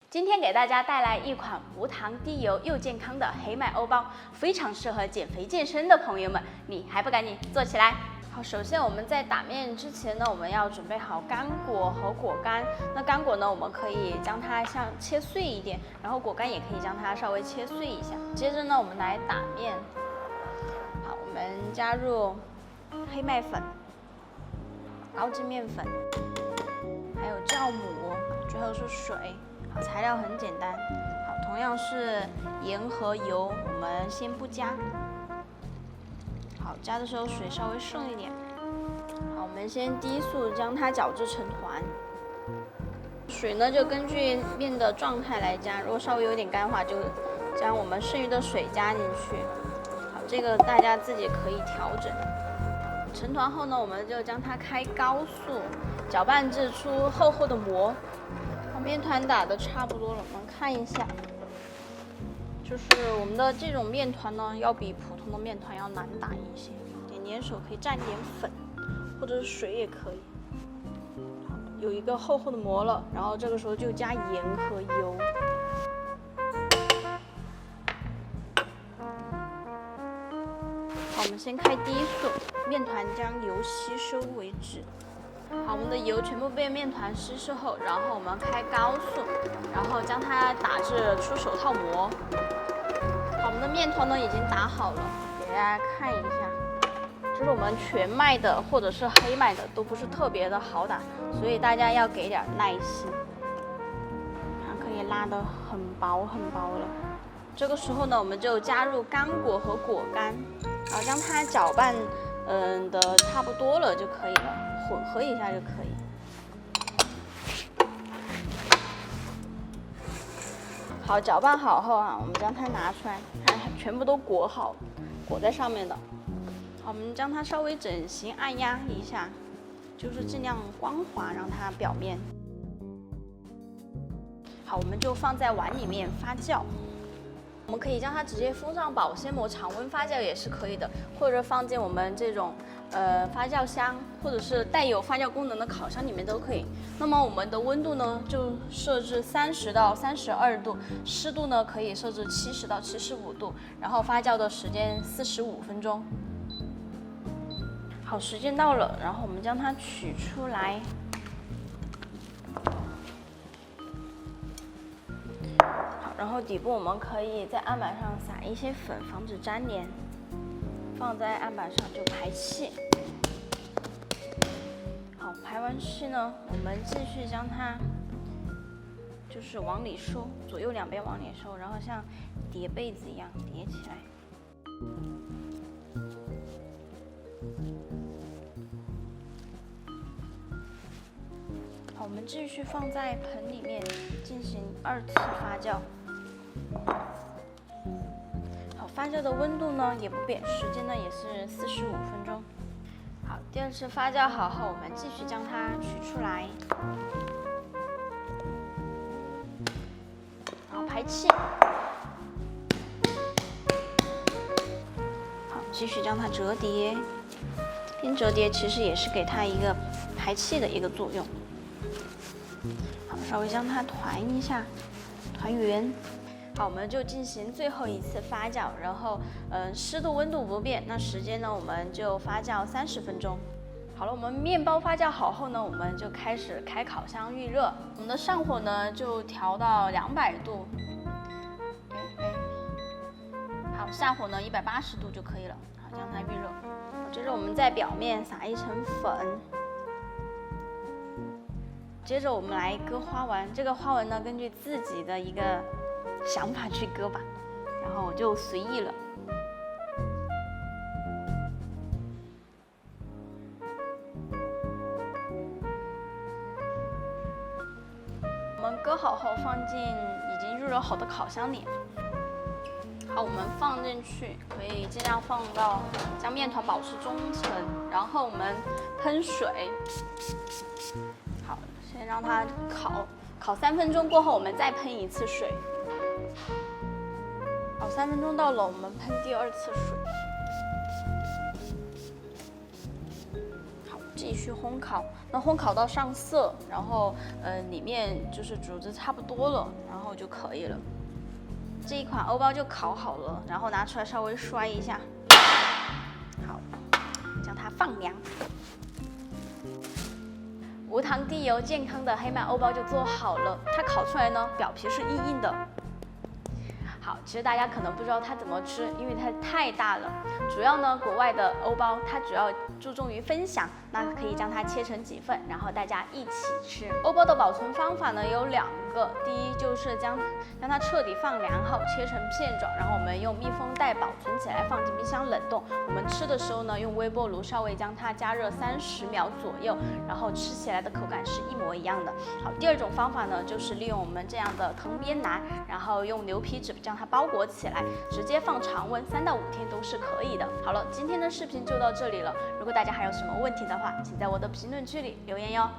今天给大家带来一款无糖、低油又健康的黑麦欧包，非常适合减肥健身的朋友们，你还不赶紧做起来？好，首先我们在打面之前呢，我们要准备好干果和果干。那干果呢，我们可以将它像切碎一点，然后果干也可以将它稍微切碎一下。接着呢，我们来打面。好，我们加入黑麦粉、高筋面粉，还有酵母，最后是水。好，材料很简单。好，同样是盐和油，我们先不加。好，加的时候水稍微剩一点。好，我们先低速将它搅制成团。水呢就根据面的状态来加，如果稍微有点干的话，就将我们剩余的水加进去。好，这个大家自己可以调整。成团后呢，我们就将它开高速搅拌制出厚厚的膜。面团打的差不多了，我们看一下，就是我们的这种面团呢，要比普通的面团要难打一些，点点手可以蘸点粉，或者是水也可以。好，有一个厚厚的膜了，然后这个时候就加盐和油。好，我们先开低速，面团将油吸收为止。好，我们的油全部被面团吸收后，然后我们开高速，然后将它打至出手套膜。好，我们的面团呢已经打好了，给大家看一下。就是我们全麦的或者是黑麦的都不是特别的好打，所以大家要给点耐心。它可以拉得很薄很薄了。这个时候呢，我们就加入干果和果干，然后将它搅拌的差不多了就可以了。混合一下就可以。好，搅拌好后啊，我们将它拿出来，它全部都裹好，裹在上面的。好，我们将它稍微整形按压一下，就是尽量光滑，让它表面。好，我们就放在碗里面发酵。我们可以将它直接封上保鲜膜，常温发酵也是可以的，或者放进我们这种发酵箱，或者是带有发酵功能的烤箱里面都可以。那么我们的温度呢，就设置30到32度，湿度呢可以设置70到75度，然后发酵的时间45分钟。好，时间到了，然后我们将它取出来。然后底部我们可以在案板上撒一些粉，防止粘连。放在案板上就排气。好，排完气呢，我们继续将它就是往里收，左右两边往里收，然后像叠被子一样叠起来。好，我们继续放在盆里面进行2次发酵。好，发酵的温度呢也不变，时间呢也是45分钟。好，第2次发酵好后，我们继续将它取出来，然后排气。好，继续将它折叠，边折叠其实也是给它一个排气的一个作用。好，稍微将它团一下，团圆。好，我们就进行最后1次发酵，然后湿度温度不变，那时间呢我们就发酵30分钟。好了，我们面包发酵好后呢，我们就开始开烤箱预热。我们的上火呢就调到200度，好，下火呢180度就可以了。好，将它预热。接着我们在表面撒一层粉。接着我们来割花纹，这个花纹呢根据自己的一个想法去割吧，然后我就随意了。我们割好后放进已经预热好的烤箱里。好，我们放进去，可以尽量放到将面团保持中层，然后我们喷水。好，先让它烤3分钟过后，我们再喷1次水。好，3分钟到了，我们喷第2次水。好，这继续烘烤。那烘烤到上色，然后里面就是煮的差不多了，然后就可以了。这一款欧包就烤好了，然后拿出来稍微摔一下，好，将它放凉。无糖低油健康的黑麦欧包就做好了，它烤出来呢，表皮是硬硬的。好，其实大家可能不知道它怎么吃，因为它太大了。主要呢，国外的欧包它主要注重于分享，那可以将它切成几份，然后大家一起吃。欧包的保存方法呢有2个，第一就是将它彻底放凉后切成片状，然后我们用密封袋保存起来，放进冰箱冷冻。我们吃的时候呢，用微波炉稍微将它加热30秒左右，然后吃起来的口感是一模一样的。好，第2种方法呢，就是利用我们这样的藤编篮，然后用牛皮纸将它包裹起来，直接放常温3到5天都是可以的。好了，今天的视频就到这里了。如果大家还有什么问题的话，请在我的评论区里留言哟。